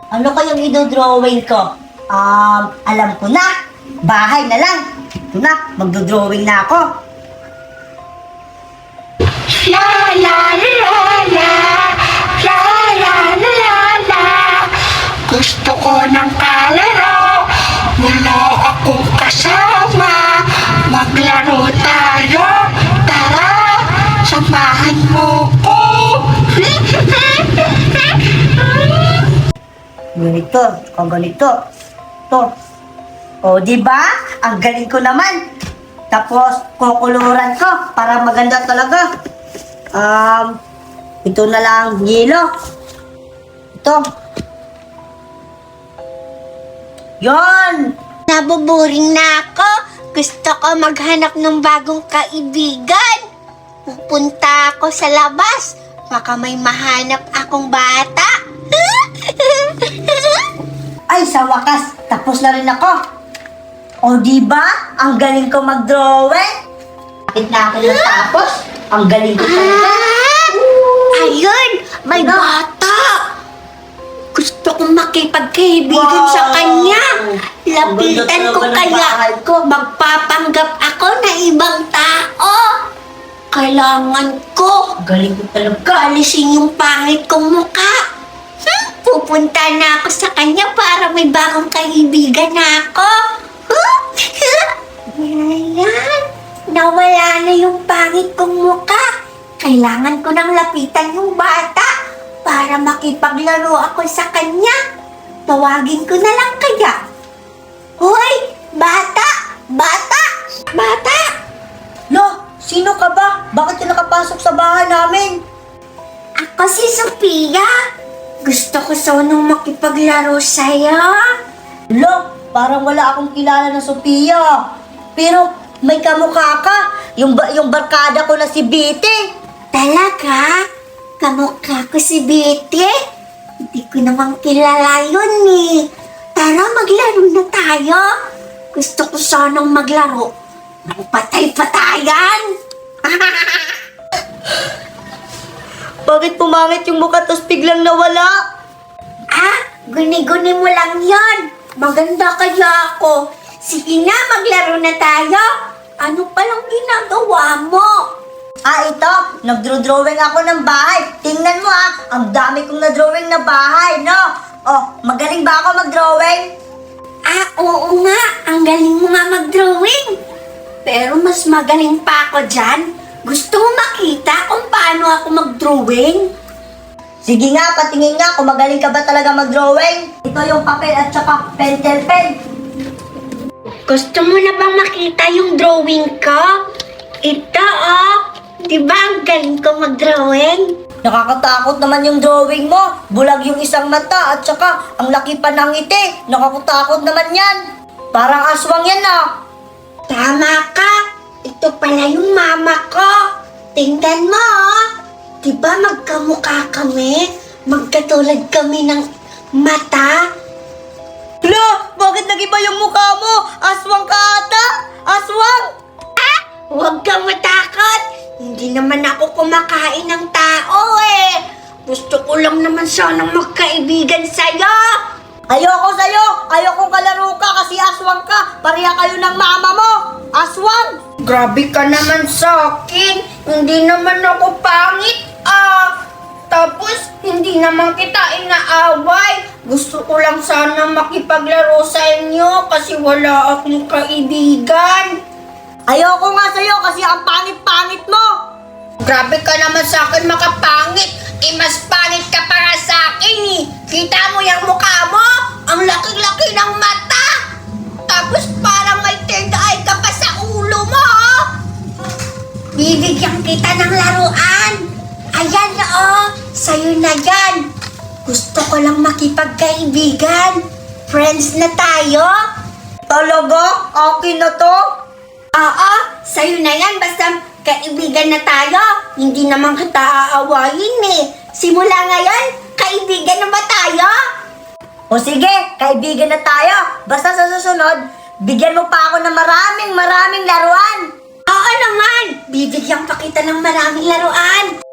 Ano kayang idodrawing ko? Alam ko na. Bahay na lang. Ito na, magdodrawing na ako. La la la la la la la la la. Gusto ko ng kalaro, wala akong kasama. Maglaro tayo, tara, samahan mo ko. Ganito, ganito. To. O, di ba? Ang galing ko naman. Tapos, kukuluran ko para maganda talaga. Ito na lang, yelo. Ito. Yon! Nabuburing na ako. Gusto ko maghanap ng bagong kaibigan. Pupunta ako sa labas. Baka may mahanap akong bata. Ay, sa wakas, tapos na rin ako. O, di ba? Ang galing ko mag-drawing. Bakit na ako natapos? Ang galing ko talaga. Ayun! May bata! Gusto kong makipagkaibigan Wow! sa kanya. Ang ganda Lapitan ko talaga ng kaya bahay ko. magpapanggap ako na ibang tao. Kailangan ko Ang galing ko talaga. alisin yung pangit kong mukha. Pupunta na ako sa kanya para may bagong kaibigan na ako. Ayan. Nawala na yung pangit kong mukha. Kailangan ko nang lapitan yung bata para makipaglaro ako sa kanya. Tawagin ko na lang kaya. Hoy! Bata! Bata! Bata! Lo, sino ka ba? Bakit ka nakapasok sa bahay namin? Ako si Sophia. Gusto ko sanang makipaglaro sa'yo. Lo, parang wala akong kilala na Sophia. Pero may kamukha ka. Yung barkada ko na si Biti. Talaga? Kamukha ko si Betty? Hindi ko namang kilala yun eh. Tara, maglaro na tayo. Gusto ko sanang maglaro ng patay-patayan. Bakit pumangit yung mukha tapos biglang nawala? Guni-guni mo lang yon. Maganda kaya ako. Sige na, maglaro na tayo. Ano palang ginagawa mo? Ito, nagdrawing ako ng bahay. Tingnan mo ang dami kong na-drawing na bahay, no? Oh, magaling ba ako mag-drawing? Oo nga. Ang galing mo nga mag-drawing. Pero mas magaling pa ako dyan. Gusto mo makita kung paano ako mag-drawing? Sige nga, patingin nga kung magaling ka ba talaga mag-drawing. Ito yung papel at saka pentel pen. Gusto mo na bang makita yung drawing ko? Ito Diba ang galing ko mag-drawing? Nakakatakot naman yung drawing mo. Bulag yung isang mata at saka ang laki pa ng ngiti. Nakakatakot naman yan. Parang aswang yan Tama ka. Ito pala yung mama ko. Tingnan mo Diba magkamukha kami? Magkatulad kami ng mata? Lo, bakit nag-iba yung mukha mo? Aswang ka ata? Aswang! Huwag kang matakot. Hindi naman ako kumakain ng tao eh. Gusto ko lang naman sanang magkaibigan sa'yo. Ayoko sa'yo! Ayokong kalaro ka kasi aswang ka! Pareha kayo ng mama mo! Aswang! Grabe ka naman sa akin. Hindi naman ako pangit Tapos, hindi naman kita inaaway. Gusto ko lang sana makipaglaro sa inyo kasi wala akong kaibigan. Ayoko nga sa'yo kasi ang pangit-pangit mo! Grabe ka naman sa akin makapangit. Mas pangit ka para sa akin Kita mo yung mukha mo? Ang laki-laki ng mata. Tapos parang may third eye ka pa sa ulo mo Bibigyan kita ng laruan. Ayan sa'yo na yan. Gusto ko lang makipagkaibigan. Friends na tayo. Talaga? Akin na to? Oo, sa'yo na yan. Basta kaibigan na tayo. Hindi naman kita aawayin Simula ngayon, kaibigan na ba tayo? O sige, kaibigan na tayo. Basta sa susunod, bigyan mo pa ako ng maraming laruan. Oo naman, bibigyan pa kita ng maraming laruan.